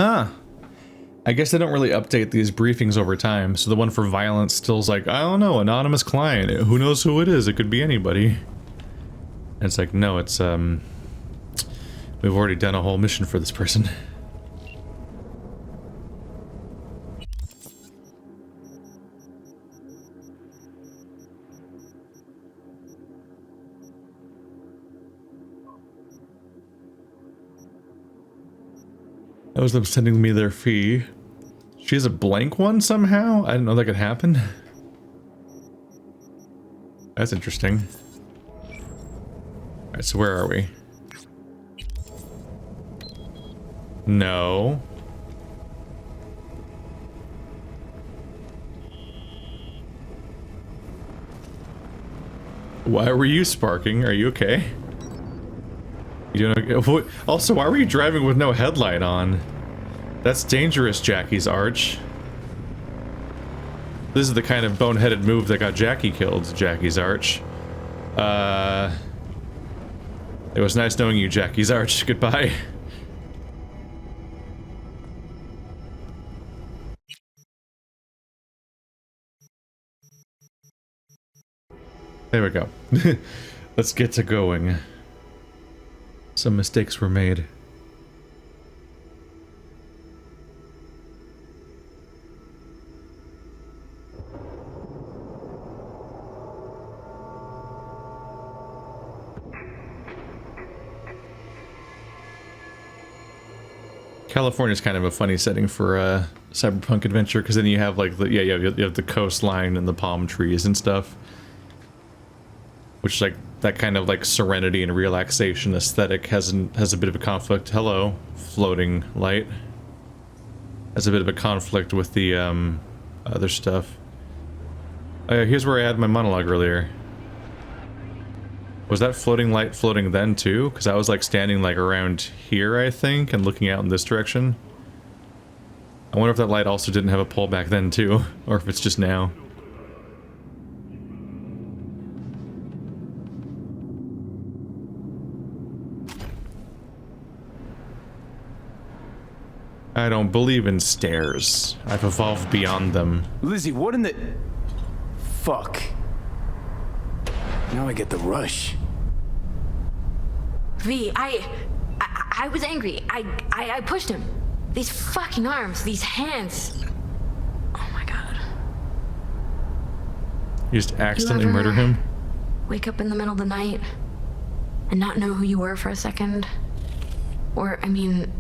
Huh. I guess they don't really update these briefings over time, so the one for violence still's like, I don't know, anonymous client, who knows who it is, it could be anybody. And it's like, no, it's, we've already done a whole mission for this person. That was them sending me their fee. She has a blank one somehow? I didn't know that could happen. That's interesting. Alright, so where are we? No. Why were you sparking? Are you okay? You doing okay? Also, why were you driving with no headlight on? That's dangerous, Jackie's Arch. This is the kind of boneheaded move that got Jackie killed, Jackie's Arch. It was nice knowing you, Jackie's Arch. Goodbye. There we go. Let's get to going. Some mistakes were made. California's kind of a funny setting for a cyberpunk adventure, because then you have like the you have the coastline and the palm trees and stuff, which is like that kind of like serenity and relaxation aesthetic has a bit of a conflict. Hello, floating light. Has a bit of a conflict with the other stuff. Here's where I had my monologue earlier. Was that floating light floating then too? Because I was like standing like around here, I think, and looking out in this direction. I wonder if that light also didn't have a pole back then too, or if it's just now. I don't believe in stairs. I've evolved beyond them. Lizzie, what in the... Fuck. Now I get the rush. V, I was angry. I pushed him. These fucking arms, these hands. Oh my god. You just accidentally murder him? Wake up in the middle of the night and not know who you were for a second? Or, I mean,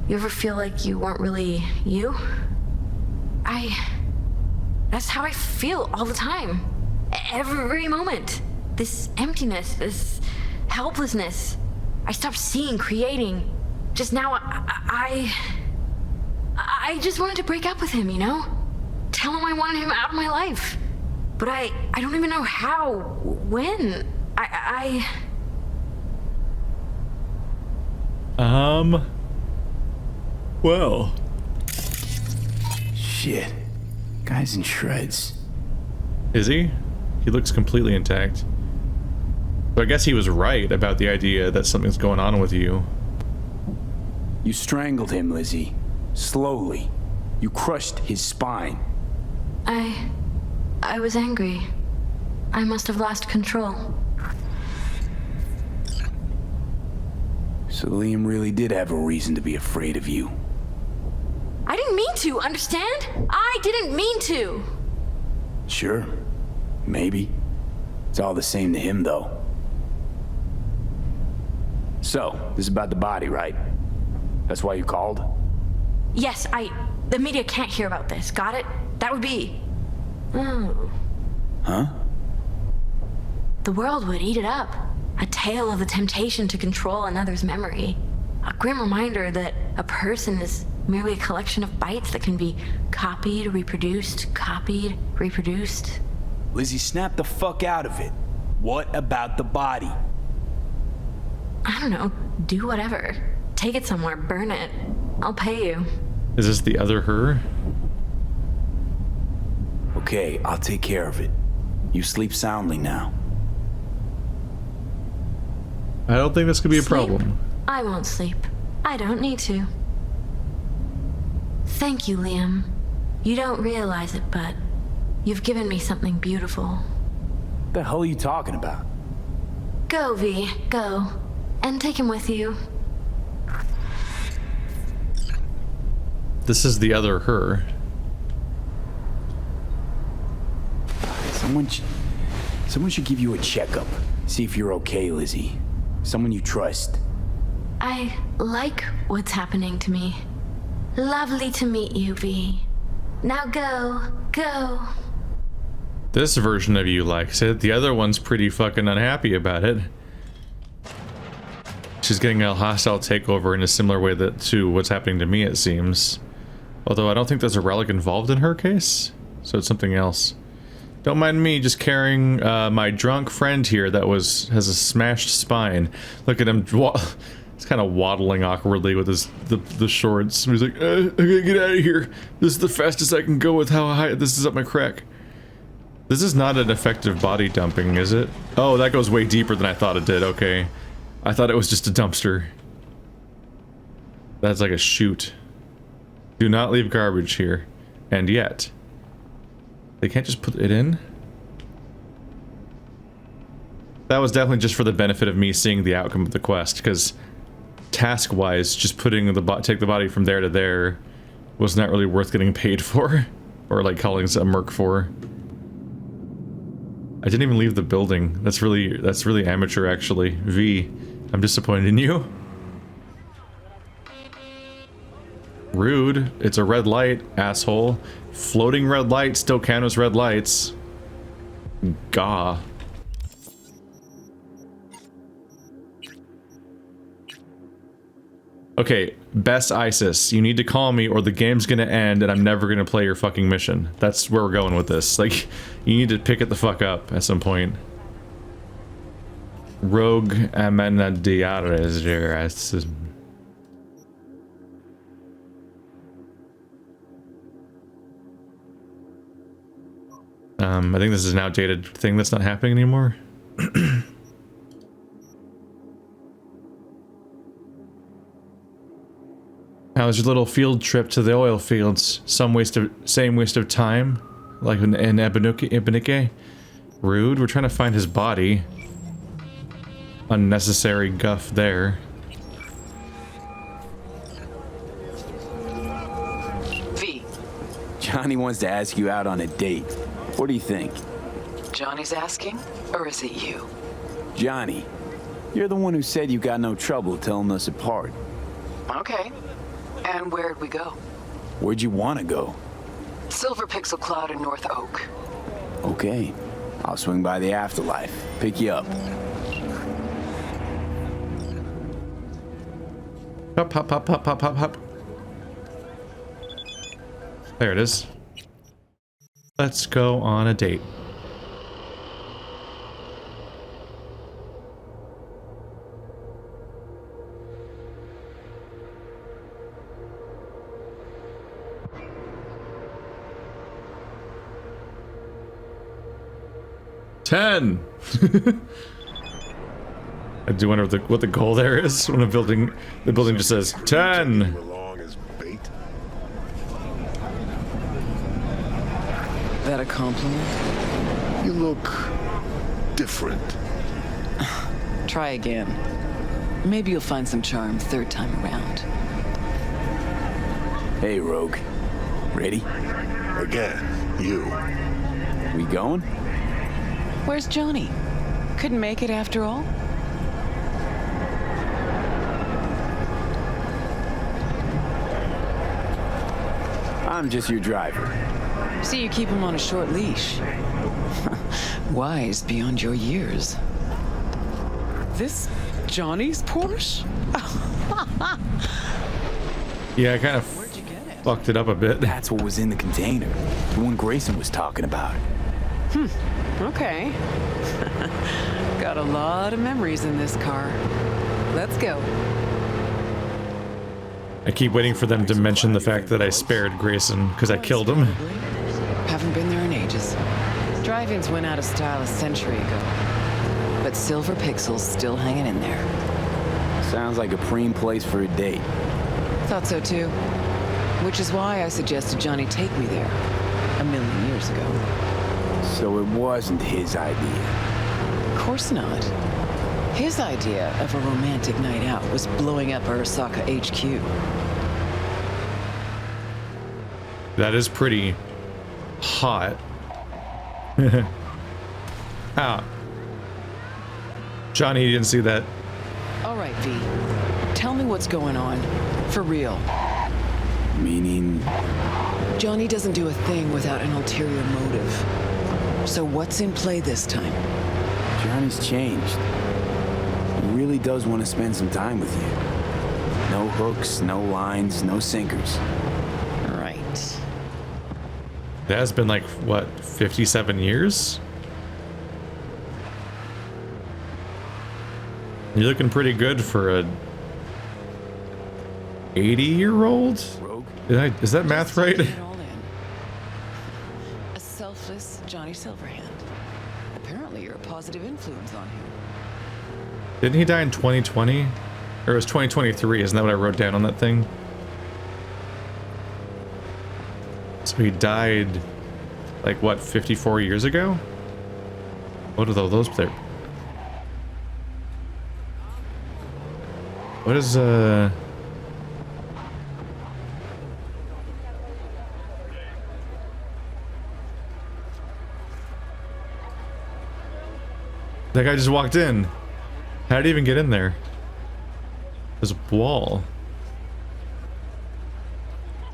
you ever feel like you weren't really you? That's how I feel all the time. Every moment. This emptiness, this helplessness. I stopped seeing, creating. Just now, I just wanted to break up with him, you know? Tell him I wanted him out of my life. But I don't even know how, when. Well. Shit. Guy's in shreds. Is he? He looks completely intact. So I guess he was right about the idea that something's going on with you. You strangled him, Lizzie. Slowly. You crushed his spine. I was angry. I must have lost control. So Liam really did have a reason to be afraid of you. I didn't mean to, understand? I didn't mean to! Sure. Maybe. It's all the same to him, though. So, this is about the body, right? That's why you called? Yes, the media can't hear about this, got it? That would be... Oh. Huh? The world would eat it up. A tale of the temptation to control another's memory. A grim reminder that a person is merely a collection of bytes that can be copied, reproduced. Lizzie, snap the fuck out of it. What about the body? I don't know. Do whatever. Take it somewhere. Burn it. I'll pay you. Is this the other her? Okay, I'll take care of it. You sleep soundly now. I don't think this could be a Sleep? problem. I won't sleep. I don't need to. Thank you, Liam. You don't realize it, but you've given me something beautiful. The hell are you talking about? Go, V, go. And take him with you. This is the other her. Someone should give you a checkup. See if you're okay, Lizzie. Someone you trust. I like what's happening to me. Lovely to meet you, V. Now go. This version of you likes it. The other one's pretty fucking unhappy about it. She's getting a hostile takeover in a similar way to what's happening to me, it seems. Although I don't think there's a relic involved in her case, so it's something else. Don't mind me just carrying my drunk friend here that has a smashed spine. Look at him. He's kind of waddling awkwardly with the shorts. He's like, I gotta get out of here. This is the fastest I can go with how high this is up my crack. This is not an effective body dumping, is it? Oh, that goes way deeper than I thought it did. Okay. I thought it was just a dumpster. That's like a chute. Do not leave garbage here. And yet... They can't just put it in? That was definitely just for the benefit of me seeing the outcome of the quest, because task-wise, just putting take the body from there to there was not really worth getting paid for, or like calling a merc for. I didn't even leave the building. That's really amateur, actually. V, I'm disappointed in you. Rude. It's a red light, asshole. Floating red lights still count as red lights. Gah. Okay, best ISIS. You need to call me or the game's gonna end and I'm never gonna play your fucking mission. That's where we're going with this. Like, you need to pick it the fuck up at some point. Rogue Amenadiares. I think this is an outdated thing that's not happening anymore. How was your little field trip to the oil fields? Same waste of time? Like in Ebonike? Rude, we're trying to find his body. Unnecessary guff there. V. Johnny wants to ask you out on a date. What do you think? Johnny's asking, or is it you? Johnny, you're the one who said you got no trouble telling us apart. Okay. And where'd we go? Where'd you want to go? Silver Pixel Cloud in North Oak. Okay. I'll swing by the afterlife. Pick you up. Hop, hop, hop, hop, hop, hop, hop. There it is. Let's go on a date. Ten. I do wonder what the goal there is when the building just says 10. That a compliment? You look different. Try again. Maybe you'll find some charm third time around. Hey, Rogue. Ready? Again, you. We going? Where's Johnny? Couldn't make it after all? I'm just your driver. See, you keep him on a short leash. Wise beyond your years. This Johnny's Porsche? Yeah, I kind of fucked it up a bit. That's what was in the container. The one Grayson was talking about. Okay. Got a lot of memories in this car. Let's go. I keep waiting for them to mention the fact that I spared Grayson because I killed him. Haven't been there in ages. Drive-ins went out of style a century ago. But Silver Pixel's still hanging in there. Sounds like a preem place for a date. Thought so too. Which is why I suggested Johnny take me there a million years ago. So it wasn't his idea. Of course not. His idea of a romantic night out was blowing up Arasaka HQ. That is pretty hot. Ah. Johnny, you didn't see that. All right, V. Tell me what's going on. For real. Meaning... Johnny doesn't do a thing without an ulterior motive. So what's in play this time? Johnny's changed. He really does want to spend some time with you. No hooks, no lines, no sinkers. Right. That has been like, what, 57 years? You're looking pretty good for a 80-year-old? Rogue? Is that math right? Taking it all in. A selfless Johnny Silverhand. Apparently you're a positive influence on him. Didn't he die in 2020? Or it was 2023, isn't that what I wrote down on that thing? So he died, like, what, 54 years ago? What are those there? What is, That guy just walked in. How did he even get in there? There's a wall.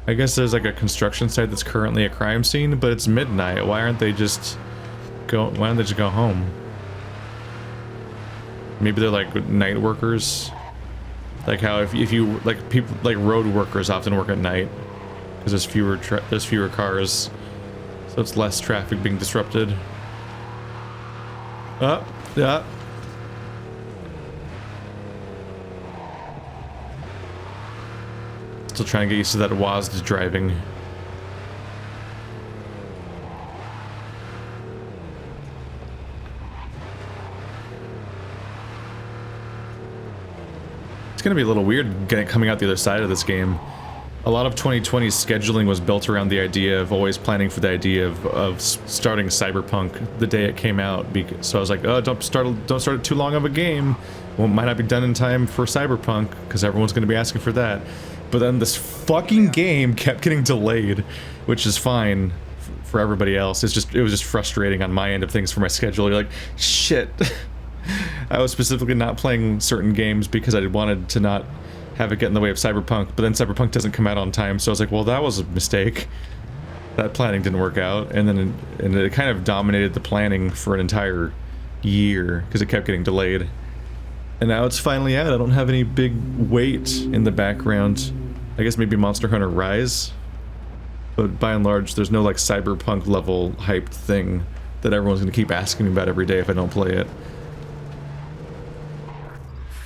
I guess there's like a construction site that's currently a crime scene, but it's midnight. Why don't they just go home? Maybe they're like night workers. Like how if you like people like road workers often work at night because there's fewer cars, so it's less traffic being disrupted. Yeah. Still trying to get used to that WASD driving. It's gonna be a little weird coming out the other side of this game. A lot of 2020's scheduling was built around the idea of always planning for the idea of starting Cyberpunk the day it came out. So I was like, oh, don't start it too long of a game. Well, it might not be done in time for Cyberpunk because everyone's going to be asking for that. But then this fucking game kept getting delayed, which is fine for everybody else. It was just frustrating on my end of things for my schedule. You're like, shit. I was specifically not playing certain games because I wanted to not have it get in the way of Cyberpunk, but then Cyberpunk doesn't come out on time, so I was like, well, that was a mistake. That planning didn't work out, and then it kind of dominated the planning for an entire year because it kept getting delayed. And now it's finally out. I don't have any big weight in the background. I guess maybe Monster Hunter Rise, but by and large, there's no like Cyberpunk level hyped thing that everyone's gonna keep asking me about every day if I don't play it.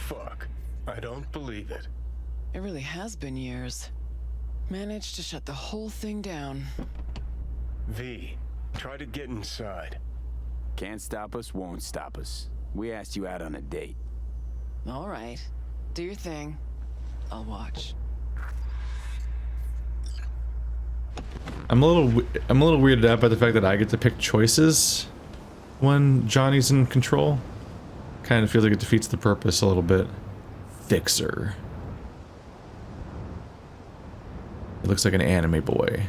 Fuck. I don't believe it. It really has been years. Managed to shut the whole thing down. V, try to get inside. Can't stop us, won't stop us. We asked you out on a date. All right. Do your thing. I'll watch. I'm a little weirded out by the fact that I get to pick choices when Johnny's in control. Kind of feels like it defeats the purpose a little bit. Fixer. It looks like an anime boy.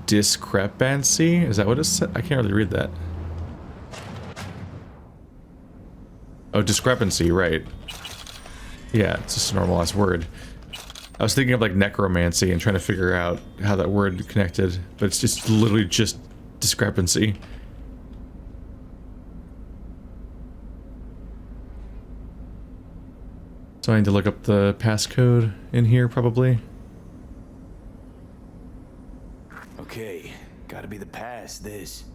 Discrepancy? Is that what it said? I can't really read that. Oh, discrepancy, right. Yeah, it's just a normal ass word. I was thinking of like necromancy and trying to figure out how that word connected, but it's just literally just discrepancy. So I need to look up the passcode in here, probably. Okay, gotta be the pass, this.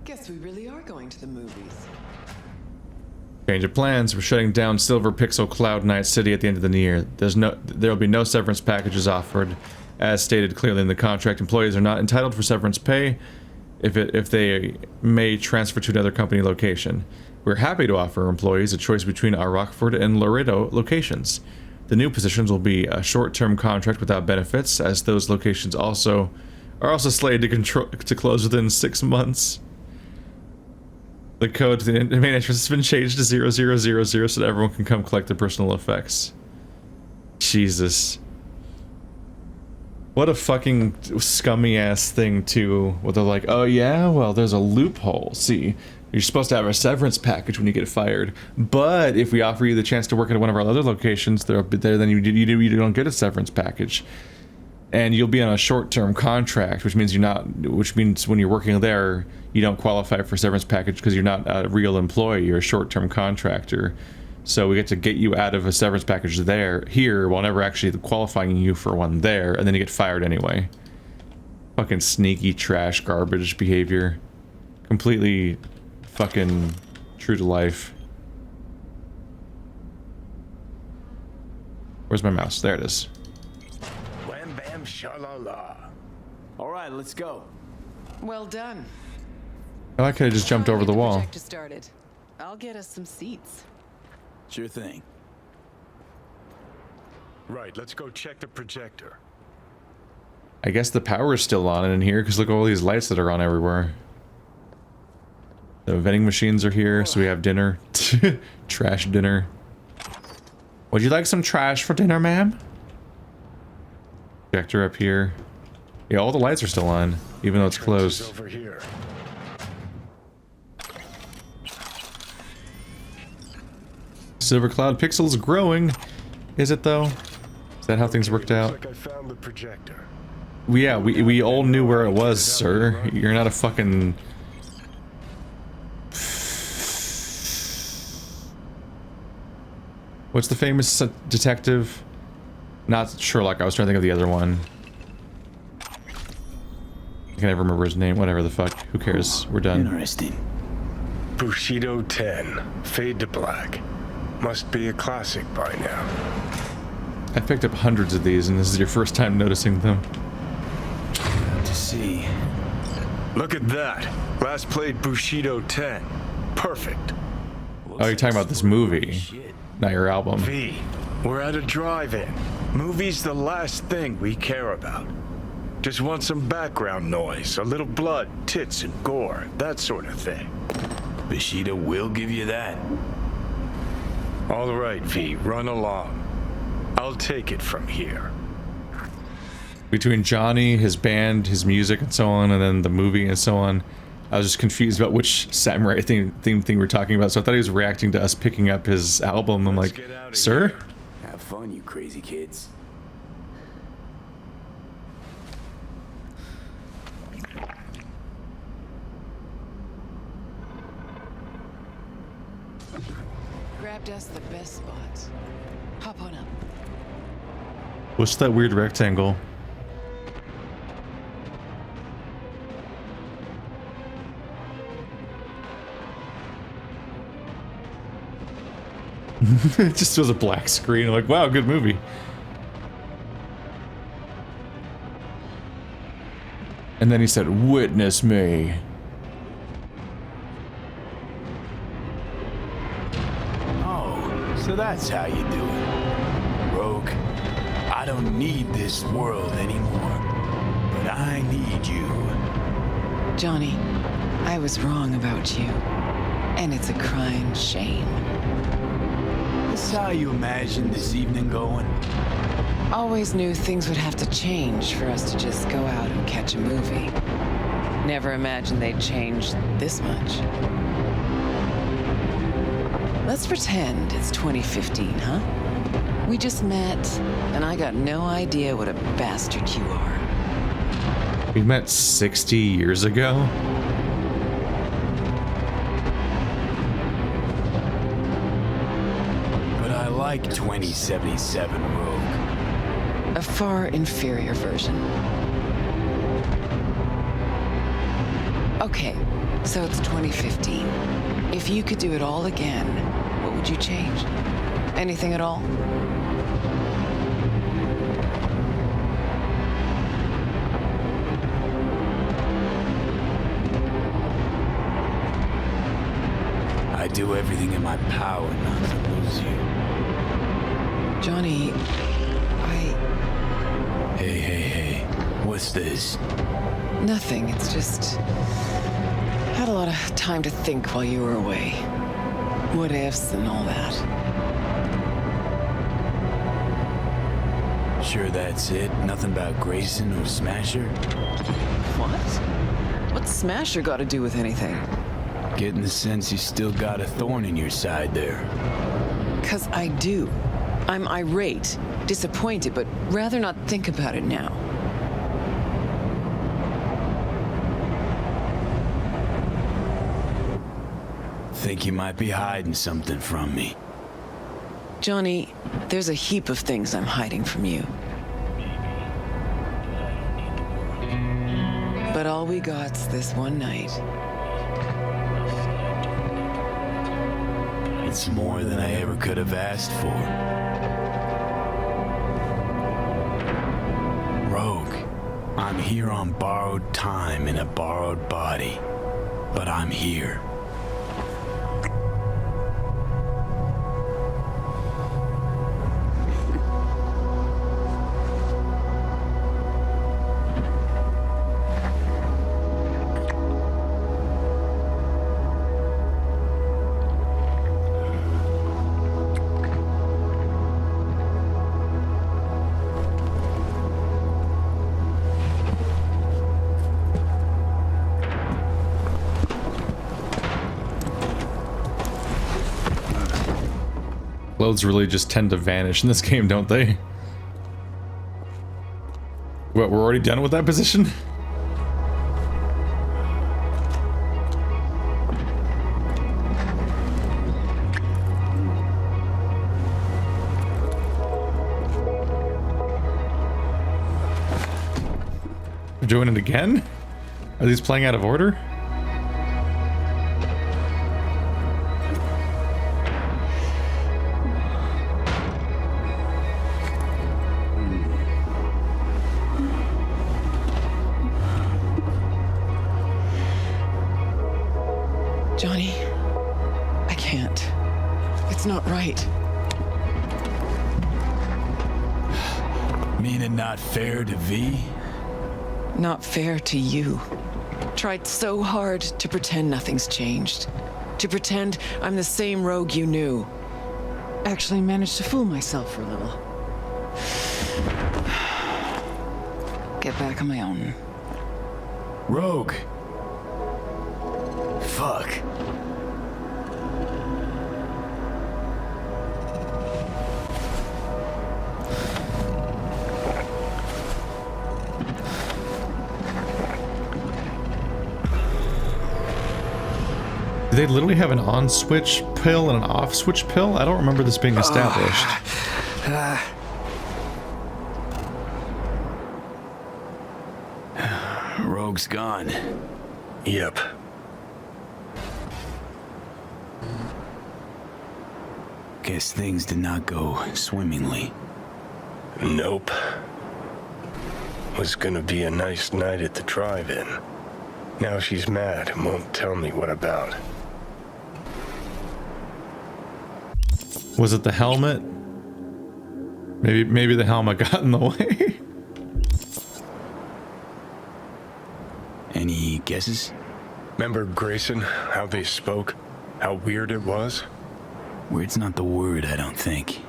Guess we really are going to the movies. Change of plans. We're shutting down Silver Pixel Cloud Night City at the end of the year. There will be no severance packages offered. As stated clearly in the contract, employees are not entitled for severance pay. if they may transfer to another company location. We're happy to offer employees a choice between our Rockford and Laredo locations. The new positions will be a short-term contract without benefits, as those locations are also slated to close within 6 months. The code to the main entrance has been changed to 0000 so that everyone can come collect their personal effects. Jesus. What a fucking scummy ass thing too, where they're like, oh yeah, well there's a loophole. See, you're supposed to have a severance package when you get fired, but if we offer you the chance to work at one of our other locations, then you don't get a severance package, and you'll be on a short-term contract, which means when you're working there, you don't qualify for severance package because you're not a real employee, you're a short-term contractor. So we get to get you out of a severance package here, while never actually qualifying you for one there, and then you get fired anyway. Fucking sneaky trash garbage behavior. Completely fucking true to life. Where's my mouse? There it is. Wham bam shalala. All right, let's go. Well done. Oh, I could have just jumped over the wall. Projector started. I'll get us some seats. Sure thing. Right, let's go check the projector. I guess the power is still on in here, because look at all these lights that are on everywhere. The vending machines are here, so we have dinner. Trash dinner. Would you like some trash for dinner, ma'am? Projector up here. Yeah, all the lights are still on, even though it's Entrance is closed. over here. Silver Cloud Pixels growing. Is it though? Is that how things worked out? Looks like I found the projector. Yeah, we all knew where it was, sir. You're not a fucking... What's the famous detective? Not Sherlock, I was trying to think of the other one. I can never remember his name, whatever the fuck. Who cares? We're done. Interesting. Bushido 10. Fade to black. Must be a classic by now. I picked up hundreds of these, and this is your first time noticing them. To see. Look at that. Last played Bushido 10. Perfect. Oh, you're talking about this movie, Shit. not your album. V, we're at a drive-in. Movie's the last thing we care about. Just want some background noise, a little blood, tits, and gore, that sort of thing. Bushido will give you that. All right, V, run along. I'll take it from here. Between Johnny, his band, his music, and so on, and then the movie and so on, I was just confused about which samurai theme we're talking about. So I thought he was reacting to us picking up his album. I'm Let's like, get out of sir? here. Have fun, you crazy kids. Grabbed us the best spots. Hop on up. What's that weird rectangle? It just was a black screen. I'm like, wow, good movie. And then he said, witness me. Oh, so that's how you do it. Rogue, I don't need this world anymore, but I need you. Johnny, I was wrong about you. And it's a crying shame. This how you imagine this evening going? Always knew things would have to change for us to just go out and catch a movie. Never imagined they'd change this much. Let's pretend it's 2015, huh? We just met, and I got no idea what a bastard you are. We met 60 years ago? But I like 2077, Rogue. A far inferior version. Okay, so it's 2015. If you could do it all again, what would you change? Anything at all? do everything in my power not to lose you. Johnny, Hey. What's this? nothing. It's just... had a lot of time to think while you were away. What ifs and all that. Sure that's it? Nothing about Grayson or Smasher? What? What's Smasher got to do with anything? Getting the sense you still got a thorn in your side there. 'Cause I do. I'm irate, disappointed, but rather not think about it now. Think you might be hiding something from me. Johnny, there's a heap of things I'm hiding from you. But all we got's this one night. It's more than I ever could have asked for. Rogue, I'm here on borrowed time in a borrowed body. But I'm here. Clothes really just tend to vanish in this game, don't they? What, we're already done with that position? We're doing it again? Are these playing out of order? Johnny, I can't. It's not right. Meaning not fair to V? Not fair to you. Tried so hard to pretend nothing's changed. To pretend I'm the same rogue you knew. Actually managed to fool myself for a little. Get back on my own. Rogue. Fuck. Do they literally have an on switch pill and an off switch pill? I don't remember this being established. Rogue's gone. Yep. Guess things did not go swimmingly. Nope. Was gonna be a nice night at the drive-in. Now she's mad and won't tell me what about. Was it the helmet? Maybe the helmet got in the way. Any guesses? Remember Grayson, how they spoke? How weird it was? Weird's not the word, I don't think.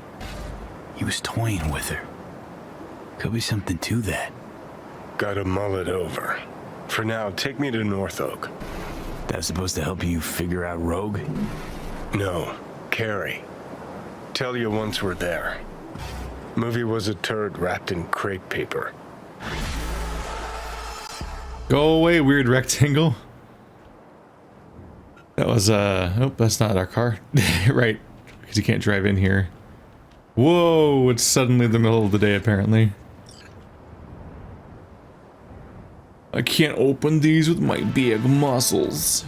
He was toying with her. Could be something to that. Gotta mull it over. For now, take me to North Oak. That's supposed to help you figure out Rogue? No, Carrie. Tell you once we're there. Movie was a turd wrapped in crepe paper. Go away, weird rectangle. That was, oh, that's not our car. Right, because you can't drive in here. Whoa, it's suddenly the middle of the day, apparently. I can't open these with my big muscles.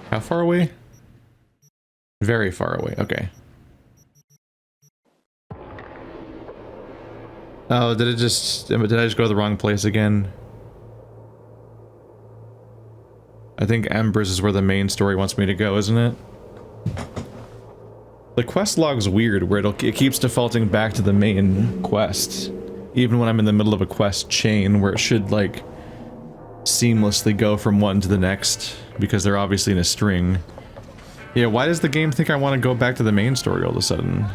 How far away? Very far away, okay. Oh, did I just go to the wrong place again? I think Embers is where the main story wants me to go, isn't it? The quest log's weird, where it keeps defaulting back to the main quest, even when I'm in the middle of a quest chain, where it should, like, seamlessly go from one to the next, because they're obviously in a string. Yeah, why does the game think I want to go back to the main story all of a sudden?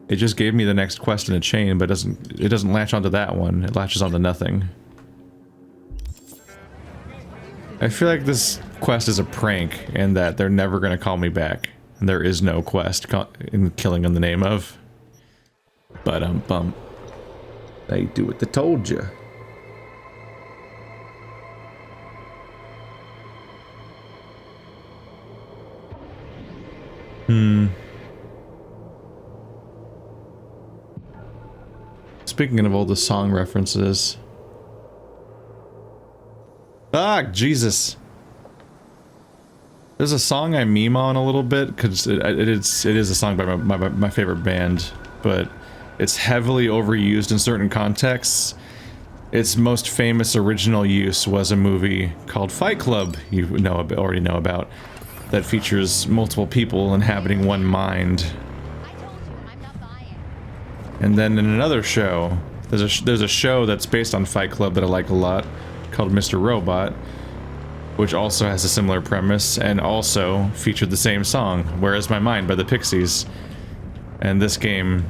It just gave me the next quest in a chain, but it doesn't latch onto that one. It latches onto nothing. I feel like this quest is a prank, and that they're never going to call me back. And there is no quest in killing in the name of. But bum. They do what they told you. Speaking of all the song references. Ah, Jesus. There's a song I meme on a little bit, because it is a song by my favorite band, but it's heavily overused in certain contexts. Its most famous original use was a movie called Fight Club, you already know about, that features multiple people inhabiting one mind. And then in another show, there's a show that's based on Fight Club that I like a lot, called Mr. Robot, which also has a similar premise, and also featured the same song, Where Is My Mind by the Pixies. And this game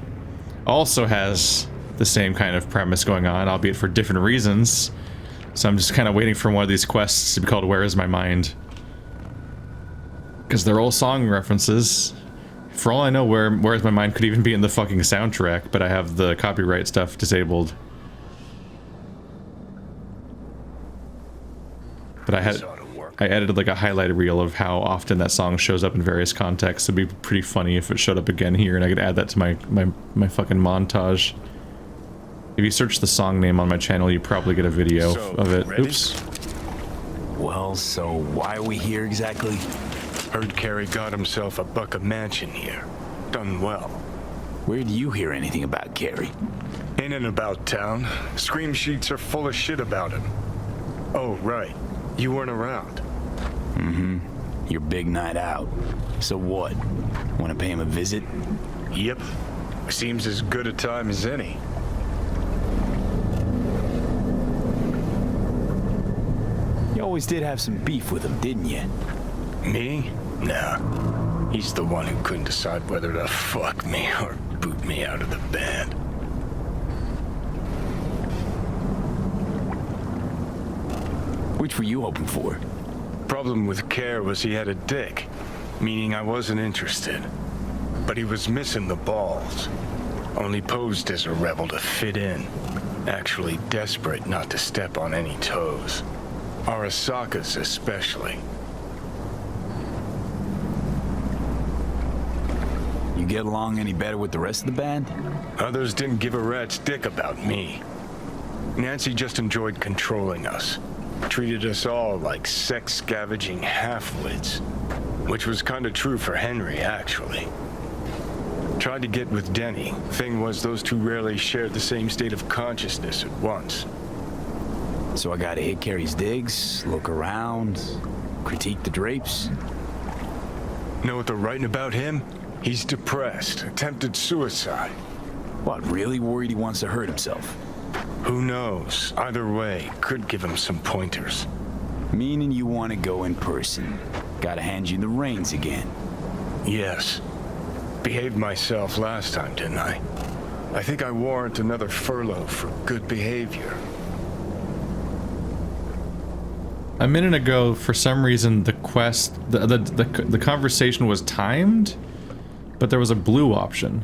also has the same kind of premise going on, albeit for different reasons. So I'm just kind of waiting for one of these quests to be called Where Is My Mind? Because they're all song references. For all I know, Where Is My Mind could even be in the fucking soundtrack, but I have the copyright stuff disabled. But I edited like a highlight reel of how often that song shows up in various contexts. It'd be pretty funny if it showed up again here, and I could add that to my fucking montage. If you search the song name on my channel, you probably get a video of it. Ready? Oops. Well, so why are we here exactly? Heard Carey got himself a buck mansion here. Done well. Where do you hear anything about Carey? In and about town. Scream sheets are full of shit about him. Oh, right. You weren't around. Mm-hmm. Your big night out. So what? Want to pay him a visit? Yep. Seems as good a time as any. You always did have some beef with him, didn't you? Me? Nah. He's the one who couldn't decide whether to fuck me or boot me out of the band. Which were you hoping for? Problem with Care was he had a dick, meaning I wasn't interested. But he was missing the balls. Only posed as a rebel to fit in. Actually desperate not to step on any toes. Arasaka's especially. You get along any better with the rest of the band? Others didn't give a rat's dick about me. Nancy just enjoyed controlling us. Treated us all like sex-scavenging half-wits. Which was kinda true for Henry, actually. Tried to get with Denny. Thing was, those two rarely shared the same state of consciousness at once. So I gotta hit Carey's digs, look around, critique the drapes? Know what they're writing about him? He's depressed, attempted suicide. What, really worried he wants to hurt himself? Who knows? Either way, could give him some pointers. Meaning you want to go in person. Gotta hand you the reins again. Yes. Behaved myself last time, didn't I? I think I warrant another furlough for good behavior. A minute ago, for some reason, the quest, the conversation was timed, but there was a blue option.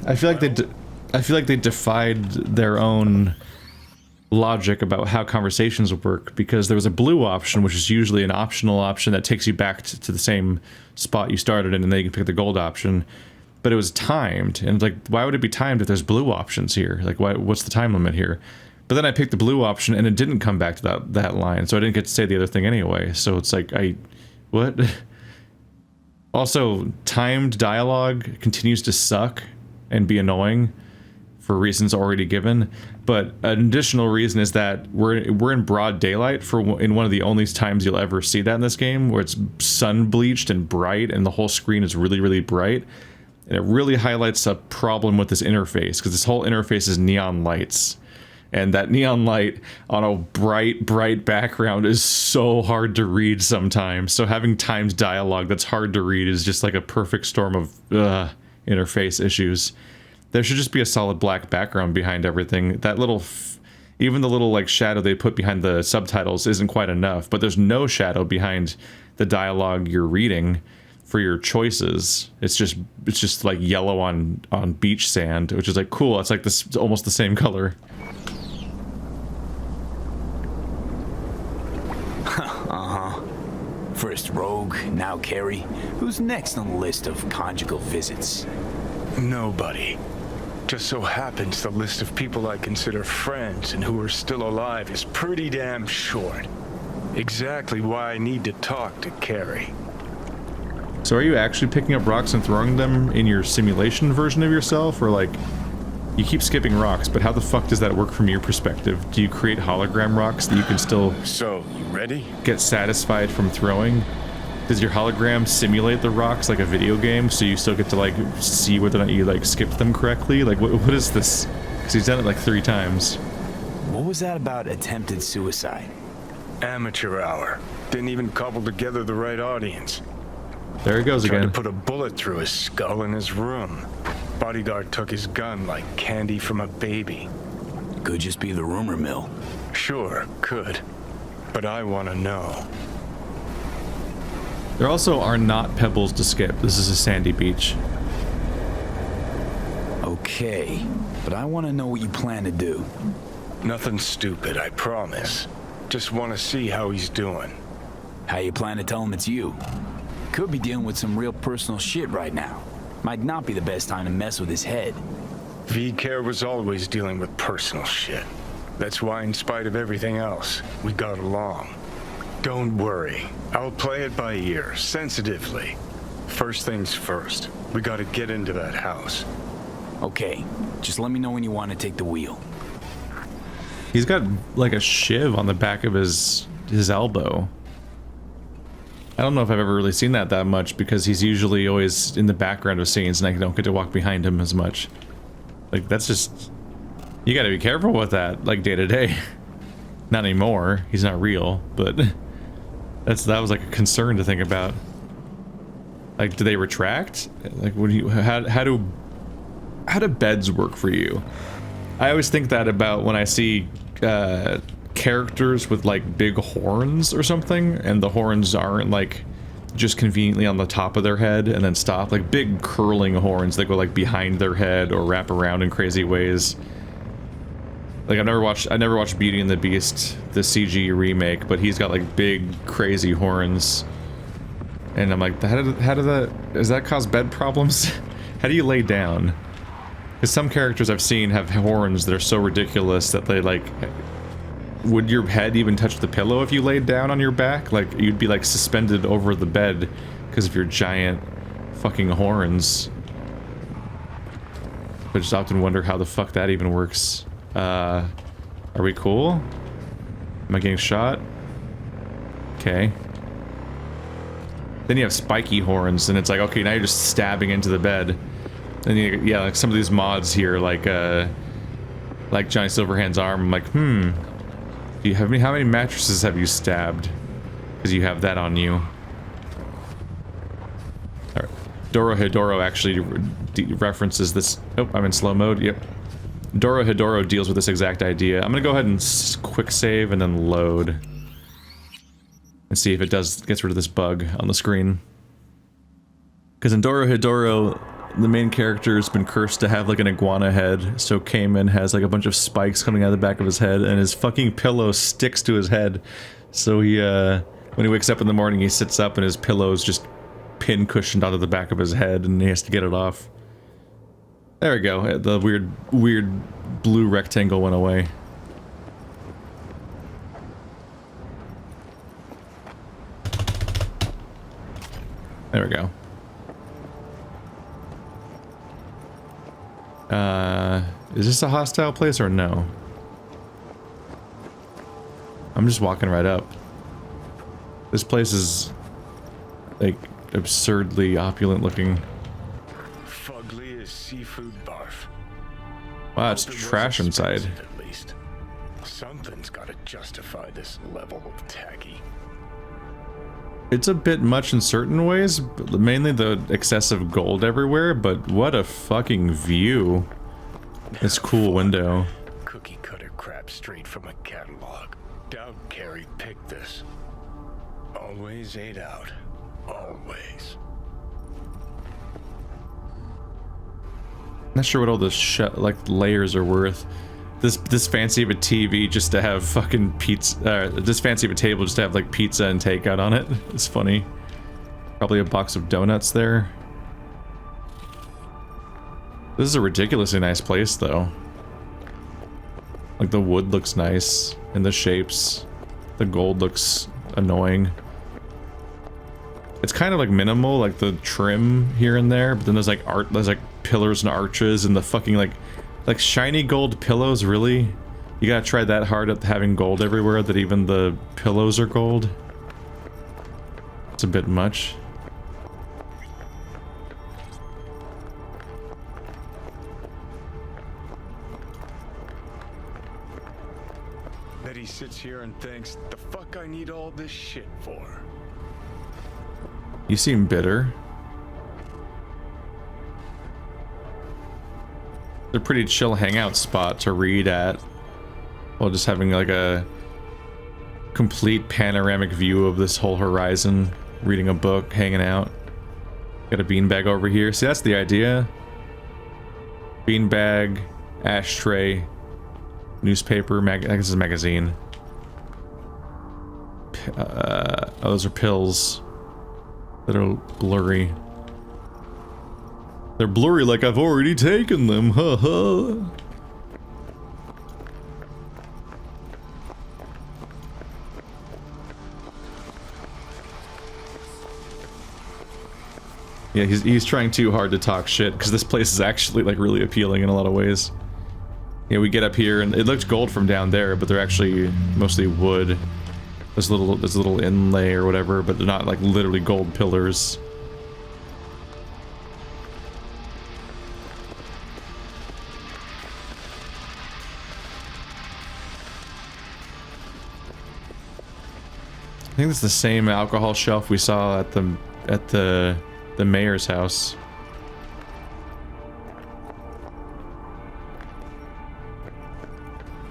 I feel like they defied their own logic about how conversations work, because there was a blue option, which is usually an optional option that takes you back to the same spot you started in, and then you can pick the gold option. But it was timed, and like, why would it be timed if there's blue options here? Like, what's the time limit here? But then I picked the blue option, and it didn't come back to that line, so I didn't get to say the other thing anyway. So it's like, what? Also, timed dialogue continues to suck and be annoying for reasons already given. But an additional reason is that we're in broad daylight in one of the only times you'll ever see that in this game, where it's sun bleached and bright and the whole screen is really, really bright. And it really highlights a problem with this interface, because this whole interface is neon lights. And that neon light on a bright, bright background is so hard to read sometimes. So having timed dialogue that's hard to read is just like a perfect storm of interface issues. There should just be a solid black background behind everything. That little, even the little like shadow they put behind the subtitles isn't quite enough, but there's no shadow behind the dialogue you're reading for your choices. It's just like yellow on beach sand, which is like cool. It's like this almost the same color. First Rogue, now Carrie. Who's next on the list of conjugal visits? Nobody. Just so happens the list of people I consider friends and who are still alive is pretty damn short. Exactly why I need to talk to Carrie. So are you actually picking up rocks and throwing them in your simulation version of yourself, or like, you keep skipping rocks, but how the fuck does that work from your perspective? Do you create hologram rocks that you can still... So, you ready? ...get satisfied from throwing? Does your hologram simulate the rocks like a video game, so you still get to, like, see whether or not you, like, skipped them correctly? Like, what is this? Because he's done it, like, 3 times. What was that about attempted suicide? Amateur hour. Didn't even cobble together the right audience. There he goes Tried again. to put a bullet through his skull in his room. Bodyguard took his gun like candy from a baby. Could just be the rumor mill. Sure, could. But I want to know. There also are not pebbles to skip. This is a sandy beach. Okay, but I want to know what you plan to do. Nothing stupid, I promise. Just want to see how he's doing. How you plan to tell him it's you? Could be dealing with some real personal shit right now. Might not be the best time to mess with his head. V-Care was always dealing with personal shit. That's why, in spite of everything else, we got along. Don't worry. I'll play it by ear, sensitively. First things first. We gotta get into that house. Okay, just let me know when you want to take the wheel. He's got like a shiv on the back of his elbow. I don't know if I've ever really seen that much, because he's usually always in the background of scenes and I don't get to walk behind him as much. Like, that's just... You gotta be careful with that, like, day to day. Not anymore. He's not real, but... That was like a concern to think about. Like, do they retract? Like, what do you... How do beds work for you? I always think that about when I see characters with like big horns or something, and the horns aren't like just conveniently on the top of their head and then stop. Like big curling horns that go like behind their head or wrap around in crazy ways. Like I've never watched Beauty and the Beast, the CG remake, but he's got like big crazy horns. And I'm like, does that cause bed problems? How do you lay down? Because some characters I've seen have horns that are so ridiculous that they like... Would your head even touch the pillow if you laid down on your back? Like, you'd be like suspended over the bed because of your giant fucking horns. I just often wonder how the fuck that even works. Are we cool? Am I getting shot? Okay. Then you have spiky horns, and it's like, okay, now you're just stabbing into the bed. And you, yeah, like some of these mods here, like Johnny Silverhand's arm, I'm like, do you have how many mattresses have you stabbed? Because you have that on you. Alright. Dorohedoro actually references this. Oh, I'm in slow mode. Yep. Dorohedoro deals with this exact idea. I'm gonna go ahead and quick save and then load. And see if it gets rid of this bug on the screen. Because in Dorohedoro, the main character has been cursed to have like an iguana head, so Cayman has like a bunch of spikes coming out of the back of his head, and his fucking pillow sticks to his head. So he, when he wakes up in the morning, he sits up and his pillow's just pin cushioned onto the back of his head, and he has to get it off. There we go. The weird blue rectangle went away. There we go. Is this a hostile place or no? I'm just walking right up. This place is like absurdly opulent looking. Fugly as seafood barf. Wow, it's Hope it trash was inside. expensive, at least. Something's gotta justify this level of tacky. It's a bit much in certain ways, but mainly the excessive gold everywhere, but what a fucking view. This cool window. Cookie cutter crap straight from a catalog. Doubt Carrie picked this. Always ate out. Always. Not sure what all this like layers are worth. This fancy of a TV just to have fucking pizza. This fancy of a table just to have like pizza and takeout on it. It's funny. Probably a box of donuts there. This is a ridiculously nice place, though. Like the wood looks nice, and the shapes. The gold looks annoying. It's kind of like minimal, like the trim here and there, but then there's like art. There's like pillars and arches, and the fucking like shiny gold pillows. Really, you gotta try that hard at having gold everywhere that even the pillows are gold. It's a bit much. That he sits here and thinks, the fuck I need all this shit for? You seem bitter. They're a pretty chill hangout spot to read at, while just having like a complete panoramic view of this whole horizon, reading a book, hanging out. Got a beanbag over here. See, that's the idea. Beanbag, ashtray, newspaper, I guess it's a magazine. Oh, those are pills that are blurry. They're blurry like I've already taken them, haha. Yeah, he's trying too hard to talk shit, because this place is actually like really appealing in a lot of ways. Yeah, we get up here and it looks gold from down there, but they're actually mostly wood. There's a little inlay or whatever, but they're not like literally gold pillars. I think it's the same alcohol shelf we saw at the mayor's house.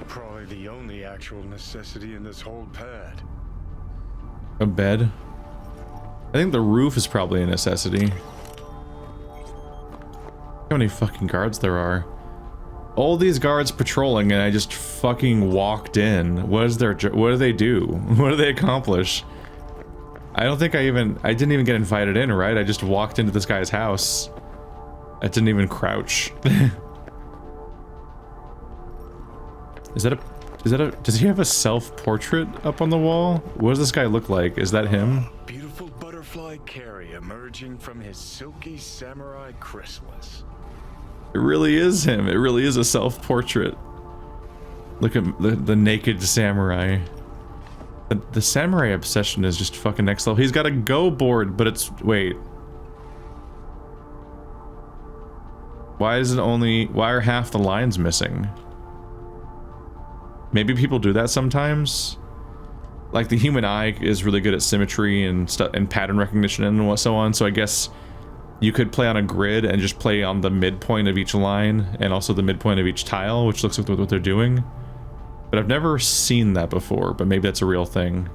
Probably the only actual necessity in this whole pad. A bed? I think the roof is probably a necessity. How many fucking guards there are? All these guards patrolling, and I just fucking walked in. What do they do? What do they accomplish? I don't think I didn't even get invited in, right? I just walked into this guy's house. I didn't even crouch. Does he have a self-portrait up on the wall? What does this guy look like? Is that him? Beautiful butterfly Carrie emerging from his silky samurai chrysalis. It really is him. It really is a self-portrait. Look at the naked samurai. The samurai obsession is just fucking next level. He's got a go board, but it's... Wait. Why are half the lines missing? Maybe people do that sometimes. Like the human eye is really good at symmetry and stuff and pattern recognition and so on. So I guess you could play on a grid and just play on the midpoint of each line and also the midpoint of each tile, which looks like what they're doing. But I've never seen that before, but maybe that's a real thing.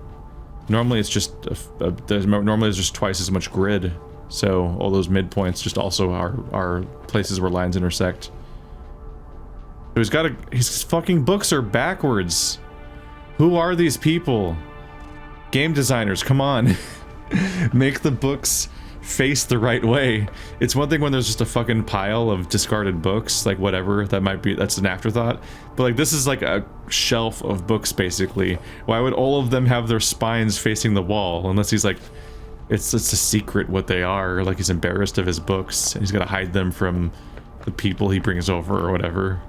Normally it's just normally it's just twice as much grid. So all those midpoints just also are places where lines intersect. So his fucking books are backwards. Who are these people? Game designers, come on. Make the books face the right way. It's one thing when there's just a fucking pile of discarded books, like whatever, that's an afterthought. But like this is like a shelf of books basically. Why would all of them have their spines facing the wall? Unless he's like, it's a secret what they are, like he's embarrassed of his books and he's gotta hide them from the people he brings over or whatever.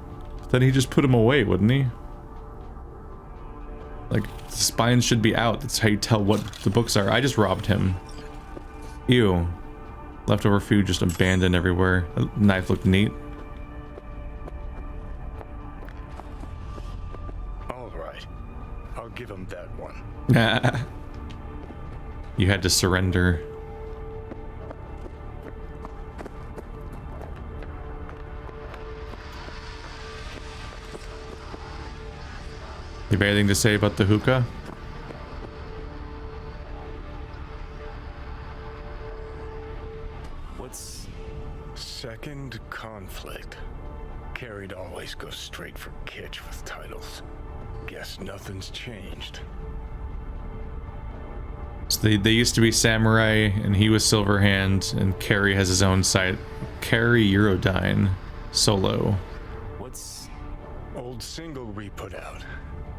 Then he just put him away, wouldn't he? Like, the spines should be out. That's how you tell what the books are. I just robbed him. Ew. Leftover food just abandoned everywhere. The knife looked neat. All right. I'll give him that one. You had to surrender. You have anything to say about the hookah? What's... Second conflict. Carrie'd always go straight for kitsch with titles. Guess nothing's changed. So they used to be samurai, and he was Silverhand, and Carrie has his own site. Carrie Eurodyne. Solo. What's... Old single we put out.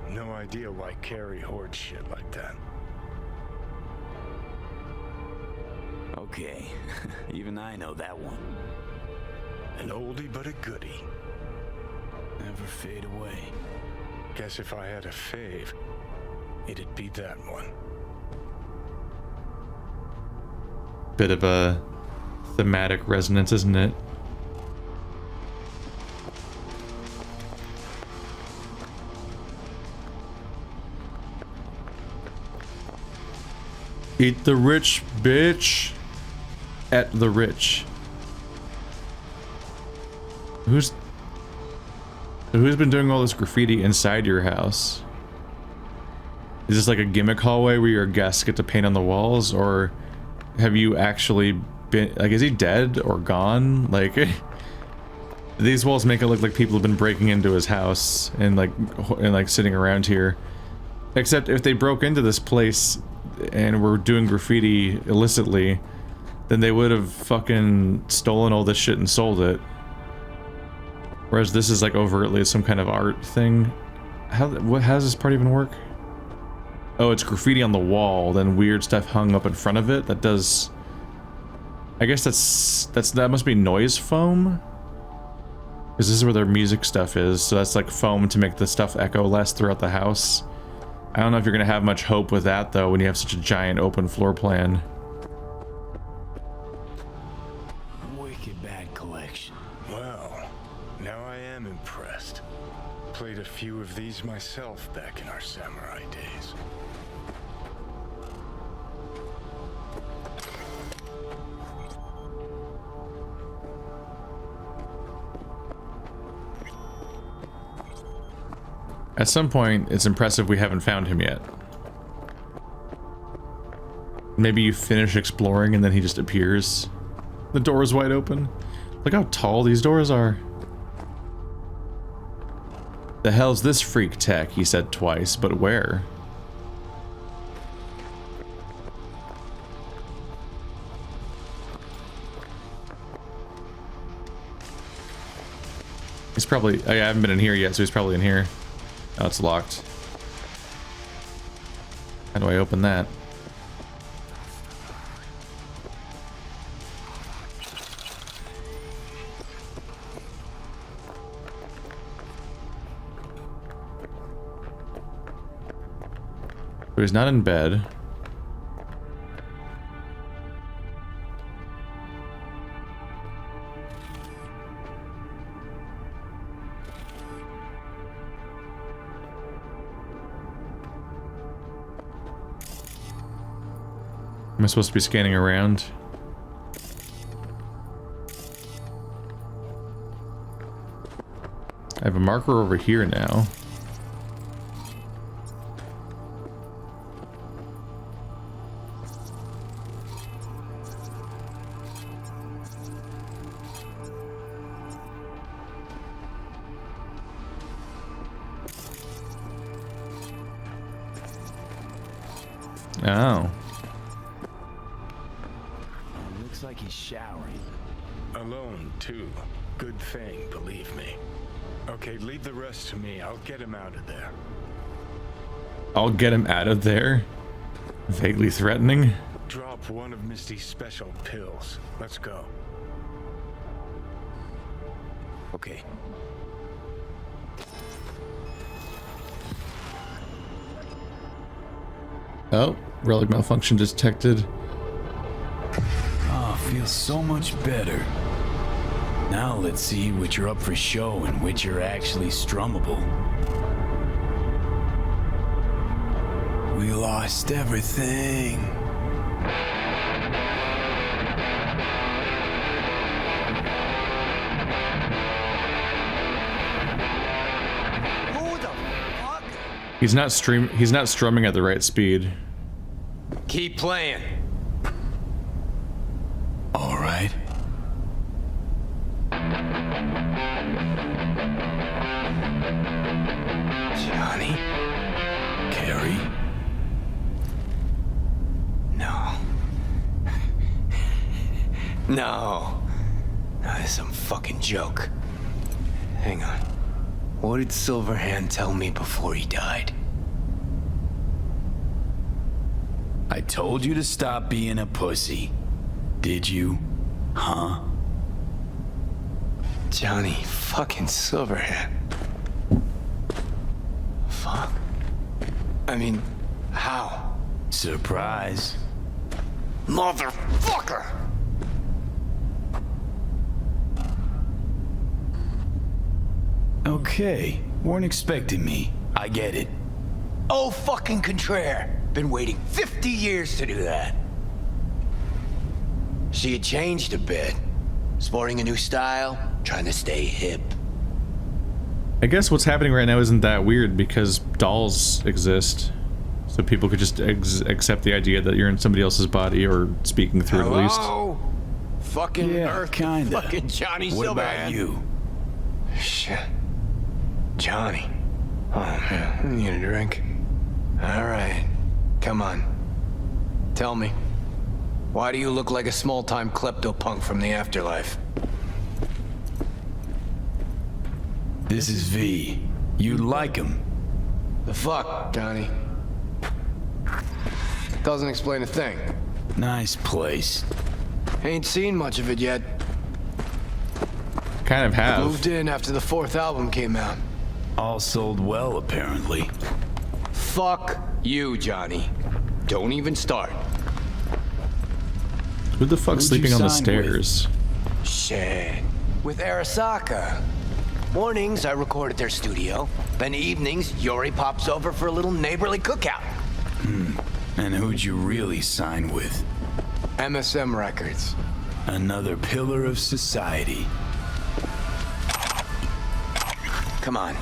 No idea why Carrie hoards shit like that. Okay, even I know that one. An oldie but a goodie. Never fade away. Guess if I had a fave, it'd be that one. Bit of a thematic resonance, isn't it? Eat the rich, bitch. At the rich. Who's been doing all this graffiti inside your house? Is this like a gimmick hallway where your guests get to paint on the walls, or have you actually been, like, is he dead or gone? Like, these walls make it look like people have been breaking into his house and like sitting around here. Except if they broke into this place and were doing graffiti illicitly, then they would have fucking stolen all this shit and sold it. Whereas this is like overtly some kind of art thing. How does this part even work? Oh, it's graffiti on the wall, then weird stuff hung up in front of it. That does... I guess that must be noise foam? Because this is where their music stuff is, so that's like foam to make the stuff echo less throughout the house. I don't know if you're gonna have much hope with that though when you have such a giant open floor plan. Wicked bad collection. Well, now I am impressed. Played a few of these myself back in our samurai days. At some point, it's impressive we haven't found him yet. Maybe you finish exploring and then he just appears. The door is wide open. Look how tall these doors are. The hell's this freak tech, he said twice, but where? He's probably... I haven't been in here yet, so he's probably in here. Oh, it's locked. How do I open that? So he's not in bed. Am I supposed to be scanning around? I have a marker over here now. Oh. Looks like he's showering. Alone, too. Good thing, believe me. Okay, leave the rest to me. I'll get him out of there. I'll get him out of there? Vaguely threatening. Drop one of Misty's special pills. Let's go. Okay. Oh, relic malfunction detected. Oh, feels so much better. Now let's see which are up for show and which are actually strummable. We lost everything. Who the fuck? He's not strumming at the right speed. Keep playing. All right. Johnny? Carrie? No. No. That is some fucking joke. Hang on. What did Silverhand tell me before he died? I told you to stop being a pussy. Did you? Huh? Johnny fucking Silverhand. Fuck. I mean, how? Surprise. Motherfucker! Okay, weren't expecting me. I get it. Oh, fucking contraire. Been waiting 50 years to do that. She had changed a bit. Sporting a new style, trying to stay hip. I guess what's happening right now isn't that weird because dolls exist. So people could just accept the idea that you're in somebody else's body or speaking through it at least. Hello? Fucking Yeah, Earth. kinda. Fucking Johnny What about Silverhand. you? Shit. Johnny. Oh, man. I need a drink. All right. Come on. Tell me. Why do you look like a small-time klepto-punk from the afterlife? This is V. You like him. The fuck, Johnny? Doesn't explain a thing. Nice place. Ain't seen much of it yet. Kind of have. Moved in after the 4th album came out. All sold well, apparently. Fuck you, Johnny. Don't even start. Who the fuck's Who'd you sleeping on the sign stairs? Shit. With Arasaka. Mornings, I record at their studio. Then evenings, Yori pops over for a little neighborly cookout. And who'd you really sign with? MSM Records. Another pillar of society. Come on.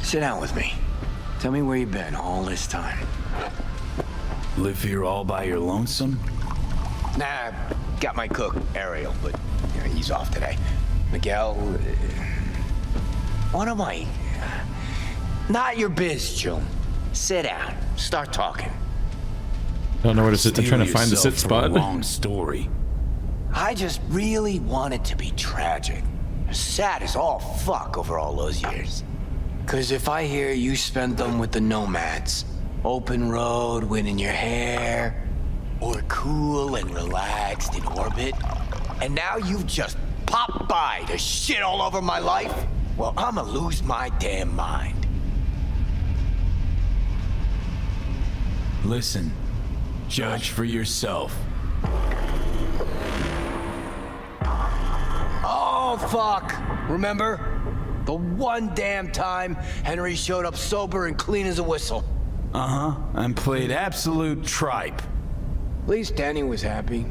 Sit down with me. Tell me where you've been all this time. Live here all by your lonesome? Nah, got my cook, Ariel, but he's off today. Miguel... what am I... Not your biz, June. Sit down. Start talking. Don't know where to sit. I'm Steel trying to find the yourself sit for a spot. long story. I just really want it to be tragic. Sad as all fuck over all those years. Cause if I hear you spent them with the Nomads, open road, wind in your hair, or cool and relaxed in orbit, and now you've just popped by to shit all over my life, well, I'ma lose my damn mind. Listen, judge for yourself. Oh, fuck. Remember? The one damn time Henry showed up sober and clean as a whistle. Uh-huh, and played absolute tripe. At least Danny was happy.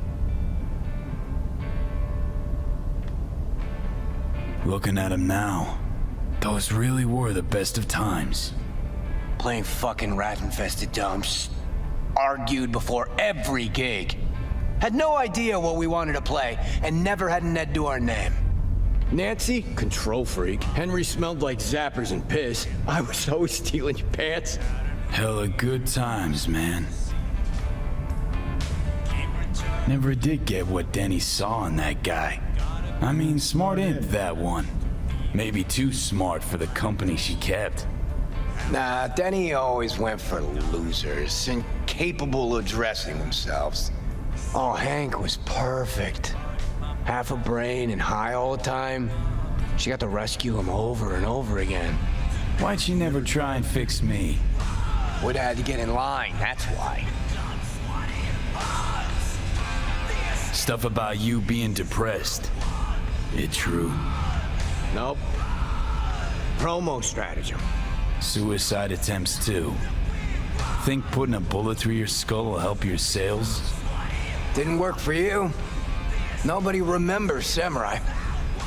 Looking at him now, those really were the best of times. Playing fucking rat-infested dumps. Argued before every gig. Had no idea what we wanted to play, and never had an Ed to our name. Nancy, control freak. Henry smelled like zappers and piss. I was always stealing your pants. Hella good times, man. Never did get what Denny saw in that guy. I mean, smart imp, that one. Maybe too smart for the company she kept. Nah, Denny always went for losers, incapable of dressing themselves. Oh, Hank was perfect. Half a brain and high all the time. She got to rescue him over and over again. Why'd she never try and fix me? Would have had to get in line, that's why. Stuff about you being depressed. It true? Nope. Promo stratagem. Suicide attempts too. Think putting a bullet through your skull will help your sales? Didn't work for you. Nobody remembers Samurai.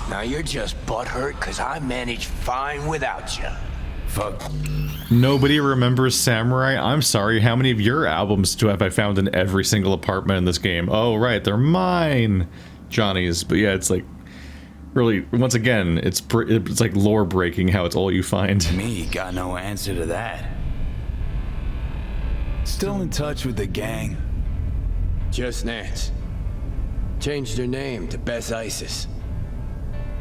Now you're just butthurt because I managed fine without you. Fuck. Nobody remembers Samurai? I'm sorry, how many of your albums have I found in every single apartment in this game? Oh, right, they're mine. Johnny's. But yeah, it's like, really, once again, it's like lore breaking how it's all you find. Me got no answer to that. Still in touch with the gang? Just Nance. Changed her name to Bess Isis.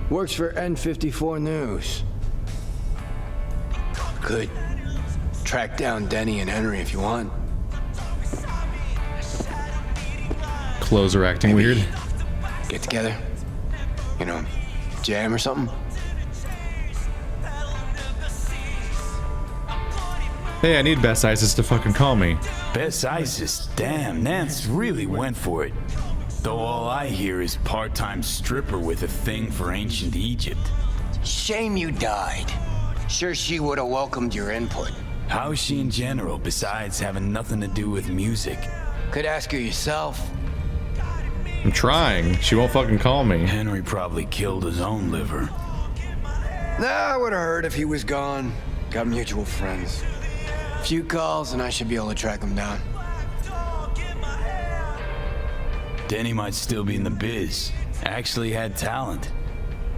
Works for N54 News. Could track down Denny and Henry if you want. Clothes are acting weird. Get together. You know, jam or something. Hey, I need Best Isis to fucking call me. Best Isis, damn, Nance really went for it. Though all I hear is part-time stripper with a thing for ancient Egypt. Shame you died. Sure she would have welcomed your input. How is she in general, besides having nothing to do with music? Could ask her yourself. I'm trying. She won't fucking call me. Henry probably killed his own liver. Nah, I would have heard if he was gone. Got mutual friends. Few calls and I should be able to track him down. Denny might still be in the biz. Actually had talent.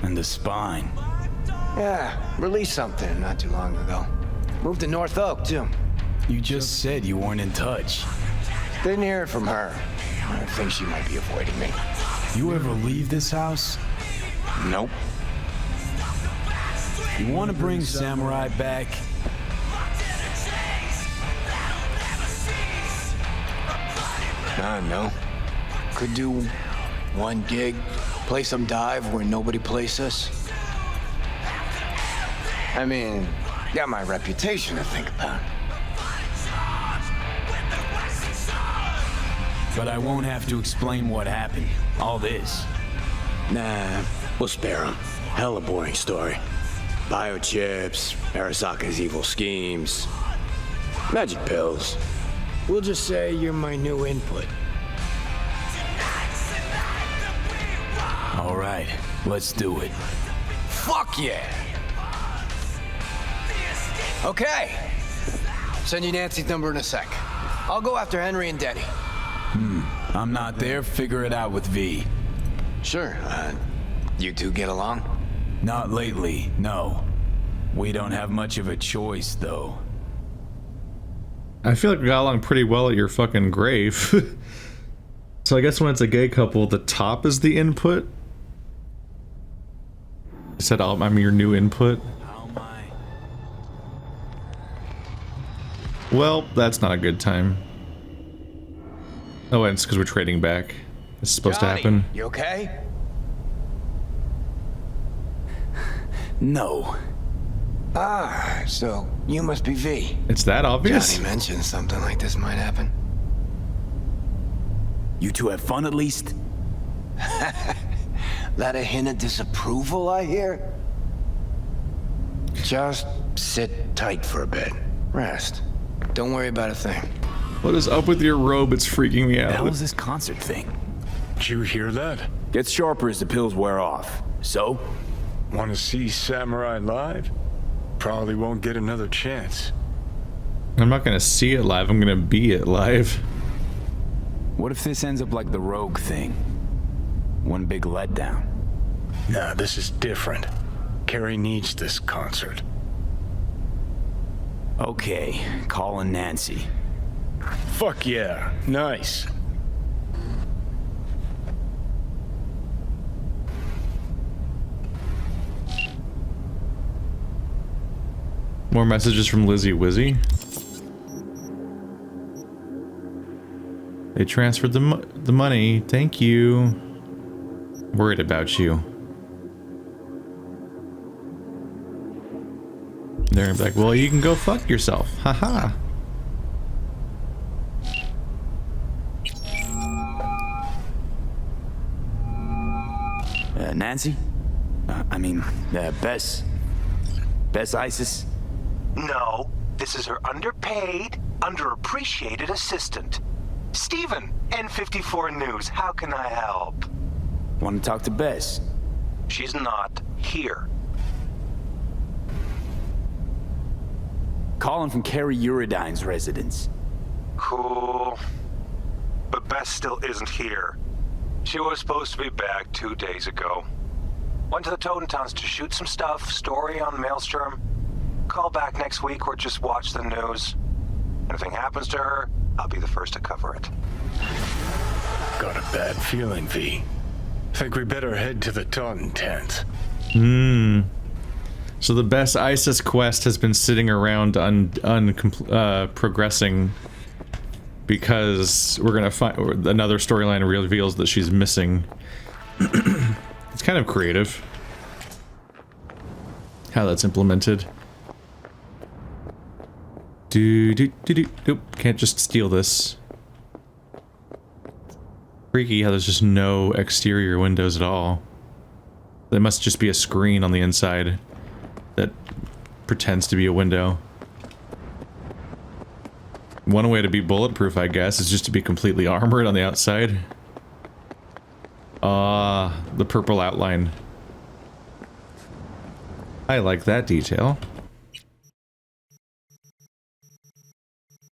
And the spine. Yeah, released something not too long ago. Moved to North Oak, too. You just said you weren't in touch. Didn't hear it from her. I think she might be avoiding me. You ever leave this house? Nope. You want to bring Samurai back? No. Could do one gig, play some dive where nobody plays us. I mean, got my reputation to think about. But I won't have to explain what happened. All this. Nah, we'll spare him. Hella boring story. Biochips, Arasaka's evil schemes, magic pills. We'll just say you're my new input. All right, let's do it. Fuck yeah! Okay. Send you Nancy's number in a sec. I'll go after Henry and Denny. I'm not there, figure it out with V. Sure, you two get along? Not lately, no. We don't have much of a choice, though. I feel like we got along pretty well at your fucking grave. So I guess when it's a gay couple, the top is the input? You said I'm your new input? How am I? Well, that's not a good time. Oh, and it's because we're trading back. This is supposed to happen. You okay? No. Ah, so you must be V. It's that obvious? Johnny mentioned something like this might happen. You two have fun at least? That a hint of disapproval, I hear? Just sit tight for a bit. Rest. Don't worry about a thing. What is up with your robe? It's freaking me The hell out. is this concert thing? Did you hear that? Gets sharper as the pills wear off. So? Want to see Samurai live? Probably won't get another chance. I'm not gonna see it live, I'm gonna be it live. What if this ends up like the Rogue thing? One big letdown. Nah, this is different. Carrie needs this concert. Okay, calling Nancy. Fuck yeah, nice. More messages from Lizzie Wizzy. They transferred the money. Thank you. Worried about you. They're gonna be like, well, you can go fuck yourself. Haha. Nancy? Bess Isis? No, this is her underpaid, underappreciated assistant. Steven, N54 News, how can I help? Want to talk to Bess? She's not here. Calling from Carrie Uridine's residence. Cool. But Bess still isn't here. She was supposed to be back 2 days ago. Went to the Totentowns to shoot some stuff, story on Maelstrom. Call back next week or just watch the news. Anything happens to her, I'll be the first to cover it. Got a bad feeling, V. Think we better head to the Taunton tent. So the best ISIS quest has been sitting around progressing because we're gonna find another storyline reveals that she's missing. It's kind of creative how that's implemented. Nope, can't just steal this. Freaky how there's just no exterior windows at all. There must just be a screen on the inside that pretends to be a window. One way to be bulletproof, I guess, is just to be completely armored on the outside. The purple outline. I like that detail.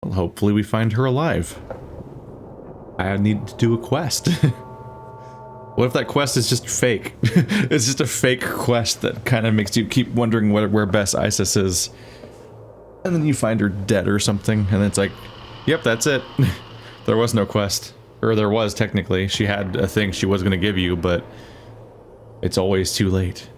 Well, hopefully we find her alive. I need to do a quest. What if that quest is just fake? It's just a fake quest that kind of makes you keep wondering where Bess Isis is. And then you find her dead or something, and it's like, yep, that's it. There was no quest. Or there was, technically. She had a thing she was going to give you, but it's always too late.